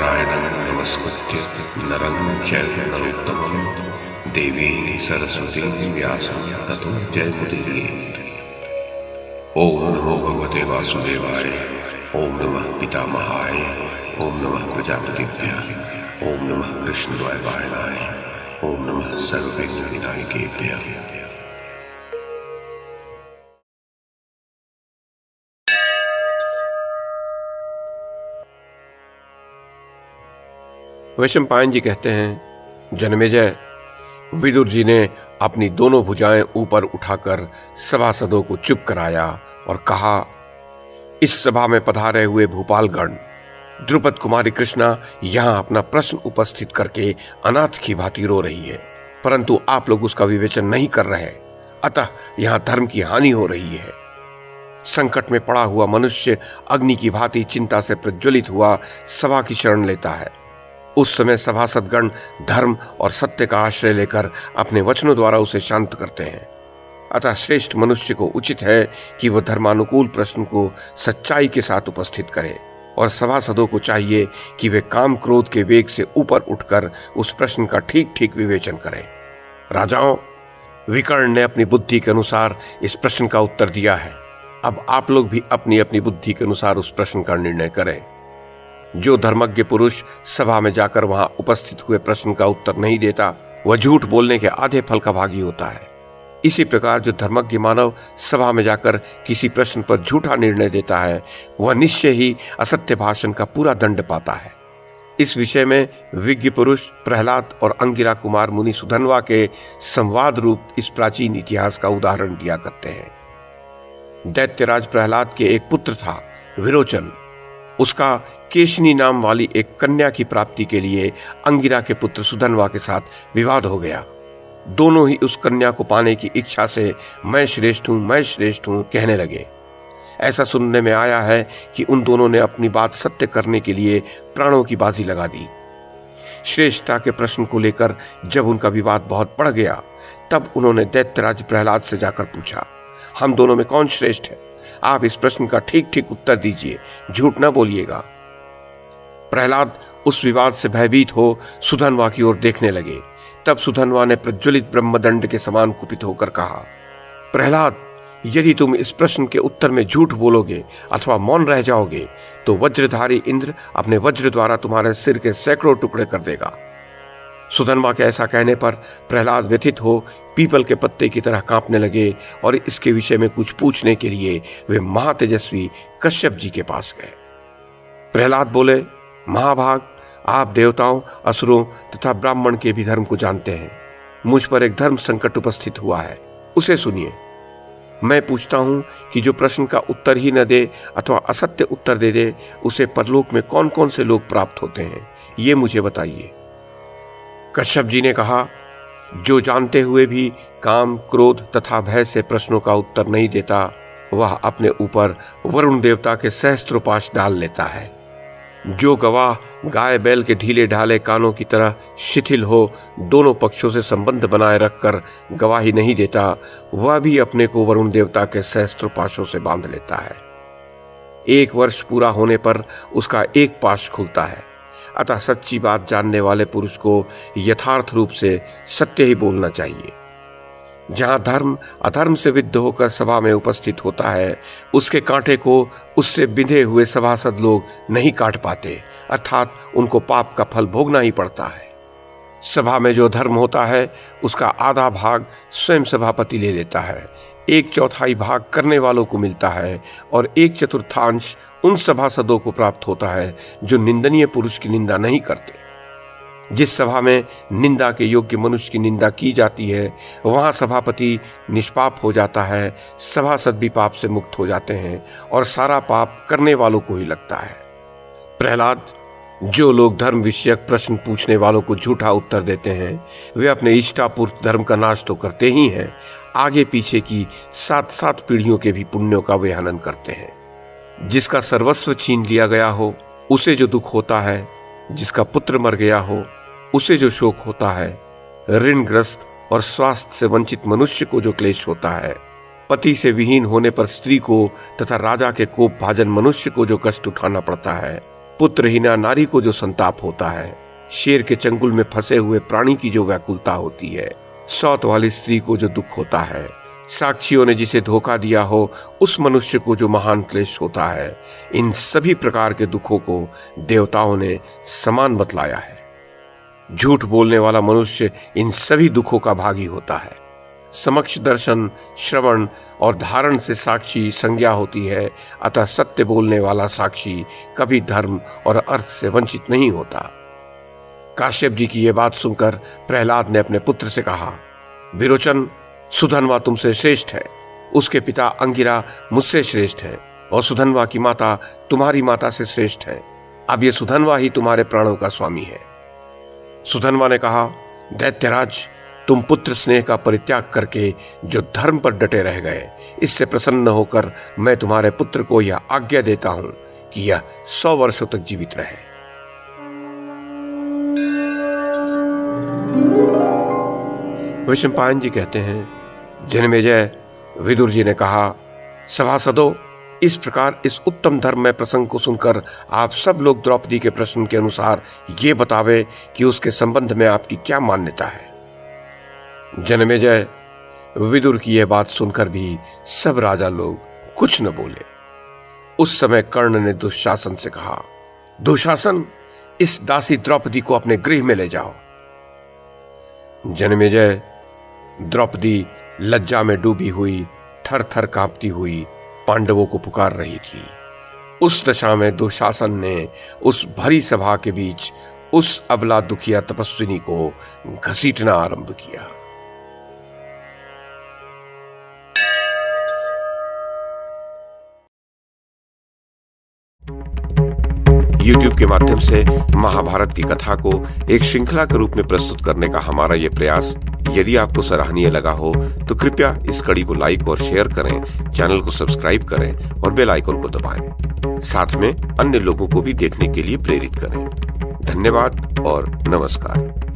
नारायणं नमस्कृत्य नरं चैव नरोत्तमं देवीं सरस्वतीं व्यासं ततो जयमुदीरयेत्। ओम नमो भगवते वासुदेवाय, ओम नमः पितामहाय, ओम नमः प्रजापतिभ्यः, ओम नमः कृष्णद्वैपायनाय, ओम नमः सर्वविघ्नविनायकेभ्यः। वैशंपायन जी कहते हैं, जन्मेजय, विदुर जी ने अपनी दोनों भुजाएं ऊपर उठाकर सभासदों को चुप कराया और कहा, इस सभा में पधारे हुए भूपालगण, द्रुपद कुमारी कृष्णा यहां अपना प्रश्न उपस्थित करके अनाथ की भांति रो रही है, परंतु आप लोग उसका विवेचन नहीं कर रहे, अतः यहां धर्म की हानि हो रही है। संकट में पड़ा हुआ मनुष्य अग्नि की भांति चिंता से प्रज्वलित हुआ सभा की शरण लेता है। उस समय सभासदगण धर्म और सत्य का आश्रय लेकर अपने वचनों द्वारा उसे शांत करते हैं। अतः श्रेष्ठ मनुष्य को उचित है कि वह धर्मानुकूल प्रश्न को सच्चाई के साथ उपस्थित करे, और सभासदों को चाहिए कि वे काम क्रोध के वेग से ऊपर उठकर उस प्रश्न का ठीक ठीक विवेचन करें। राजाओं, विकर्ण ने अपनी बुद्धि के अनुसार इस प्रश्न का उत्तर दिया है। अब आप लोग भी अपनी अपनी बुद्धि के अनुसार उस प्रश्न का निर्णय करें। जो धर्मज्ञ पुरुष सभा में जाकर वहां उपस्थित हुए प्रश्न का उत्तर नहीं देता, वह झूठ बोलने के आधे फल का भागी होता है। इसी प्रकार जो धर्मज्ञ मानव सभा में जाकर किसी प्रश्न पर झूठा निर्णय देता है, वह निश्चय ही असत्य भाषण का पूरा दंड पाता है। इस विषय में विज्ञ पुरुष प्रहलाद और अंगिरा कुमार मुनि सुधन्वा के संवाद रूप इस प्राचीन इतिहास का उदाहरण दिया करते हैं। दैत्यराज प्रहलाद के एक पुत्र था, विरोचन। उसका केशनी नाम वाली एक कन्या की प्राप्ति के लिए अंगिरा के पुत्र सुधन्वा के साथ विवाद हो गया। दोनों ही उस कन्या को पाने की इच्छा से मैं श्रेष्ठ हूं कहने लगे। ऐसा सुनने में आया है कि उन दोनों ने अपनी बात सत्य करने के लिए प्राणों की बाजी लगा दी। श्रेष्ठता के प्रश्न को लेकर जब उनका विवाद बहुत बढ़ गया, तब उन्होंने दैत्यराज प्रहलाद से जाकर पूछा, हम दोनों में कौन श्रेष्ठ है? आप इस प्रश्न का ठीक ठीक उत्तर दीजिए, झूठ न बोलिएगा। प्रहलाद उस विवाद से भयभीत हो सुधन्वा की ओर देखने लगे। तब सुधन्वा ने प्रज्वलित ब्रह्मदंड के समान कुपित होकर कहा, प्रहलाद, यदि तुम इस प्रश्न के उत्तर में झूठ बोलोगे अथवा मौन रह जाओगे, तो वज्रधारी इंद्र अपने वज्र द्वारा तुम्हारे सिर के सैकड़ों टुकड़े कर देगा। सुधन्वा के ऐसा कहने पर प्रहलाद व्यथित हो पीपल के पत्ते की तरह कांपने लगे, और इसके विषय में कुछ पूछने के लिए वे महातेजस्वी कश्यप जी के पास गए। प्रहलाद बोले, महाभाग, आप देवताओं, असुरों तथा ब्राह्मण के भी धर्म को जानते हैं। मुझ पर एक धर्म संकट उपस्थित हुआ है, उसे सुनिए। मैं पूछता हूं कि जो प्रश्न का उत्तर ही न दे अथवा असत्य उत्तर दे दे, उसे परलोक में कौन कौन से लोग प्राप्त होते हैं, ये मुझे बताइए। कश्यप जी ने कहा, जो जानते हुए भी काम, क्रोध तथा भय से प्रश्नों का उत्तर नहीं देता, वह अपने ऊपर वरुण देवता के सहस्त्रोपाश डाल लेता है। जो गवाह गाय बैल के ढीले ढाले कानों की तरह शिथिल हो दोनों पक्षों से संबंध बनाए रखकर गवाही नहीं देता, वह भी अपने को वरुण देवता के सहस्त्रोपाशों से बांध लेता है। 1 वर्ष पूरा होने पर उसका एक पाश खुलता है। अतः सच्ची बात जानने वाले पुरुष को यथार्थ रूप से सत्य ही बोलना चाहिए। जहां धर्म अधर्म से विद्ध होकर सभा में उपस्थित होता है, उसके कांटे को उससे बिंधे हुए सभासद लोग नहीं काट पाते, अर्थात उनको पाप का फल भोगना ही पड़ता है। सभा में जो धर्म होता है, उसका आधा भाग स्वयं सभापति ले लेता है, 1/4 भाग करने वालों को मिलता है, और 1/4 उन सभासदों को प्राप्त होता है जो निंदनीय पुरुष की निंदा नहीं करते। जिस सभा में निंदा के योग्य मनुष्य की निंदा की जाती है, वहां सभापति निष्पाप हो जाता है, सभासद भी पाप से मुक्त हो जाते हैं, और सारा पाप करने वालों को ही लगता है। प्रहलाद, जो लोग धर्म विषयक प्रश्न पूछने वालों को झूठा उत्तर देते हैं, वे अपने इष्टापूर्त धर्म का नाश तो करते ही हैं, आगे पीछे की 7-7 पीढ़ियों के भी पुण्यों का वे हनन करते हैं। जिसका सर्वस्व छीन लिया गया हो, उसे जो दुख होता है, जिसका पुत्र मर गया हो, उसे जो शोक होता है, ऋणग्रस्त और स्वास्थ्य से वंचित मनुष्य को जो क्लेश होता है, पति से विहीन होने पर स्त्री को तथा राजा के कोप भाजन मनुष्य को जो कष्ट उठाना पड़ता है, पुत्रहीना नारी को जो संताप होता है, शेर के चंगुल में फंसे हुए प्राणी की जो व्याकुलता होती है, सौत वाली स्त्री को जो दुख होता है, साक्षियों ने जिसे धोखा दिया हो उस मनुष्य को जो महान क्लेश होता है, इन सभी प्रकार के दुखों को देवताओं ने समान बतलाया है। झूठ बोलने वाला मनुष्य इन सभी दुखों का भागी होता है। समक्ष दर्शन, श्रवण और धारण से साक्षी संज्ञा होती है, अतः सत्य बोलने वाला साक्षी कभी धर्म और अर्थ से वंचित नहीं होता। काश्यप जी की यह बात सुनकर प्रहलाद ने अपने पुत्र से कहा, विरोचन, सुधन्वा तुमसे श्रेष्ठ है, उसके पिता अंगिरा मुझसे श्रेष्ठ है और सुधन्वा की माता तुम्हारी माता से श्रेष्ठ है। अब ये सुधन्वा ही तुम्हारे प्राणों का स्वामी है। सुधन्वा ने कहा, दैत्यराज, तुम पुत्र स्नेह का परित्याग करके जो धर्म पर डटे रह गए, इससे प्रसन्न होकर मैं तुम्हारे पुत्र को यह आज्ञा देता हूं कि यह 100 वर्षों तक जीवित रहे। वैशंपायन जी कहते हैं, जन्मेजय, विदुर जी ने कहा, सभासदों, इस प्रकार इस उत्तम धर्म में प्रसंग को सुनकर आप सब लोग द्रौपदी के प्रश्न के अनुसार ये बतावे कि उसके संबंध में आपकी क्या मान्यता है। जन्मेजय, विदुर की यह बात सुनकर भी सब राजा लोग कुछ न बोले। उस समय कर्ण ने दुशासन से कहा, दुशासन, इस दासी द्रौपदी को अपने गृह में ले जाओ। जन्मेजय, द्रौपदी लज्जा में डूबी हुई, थर थर कांपती हुई पांडवों को पुकार रही थी। उस दशा में दुशासन ने उस भरी सभा के बीच उस अबला दुखिया तपस्विनी को घसीटना आरंभ किया। YouTube के माध्यम से महाभारत की कथा को एक श्रृंखला के रूप में प्रस्तुत करने का हमारा ये प्रयास यदि आपको सराहनीय लगा हो तो कृपया इस कड़ी को लाइक और शेयर करें, चैनल को सब्सक्राइब करें और बेल आइकन को दबाएं। साथ में अन्य लोगों को भी देखने के लिए प्रेरित करें। धन्यवाद और नमस्कार।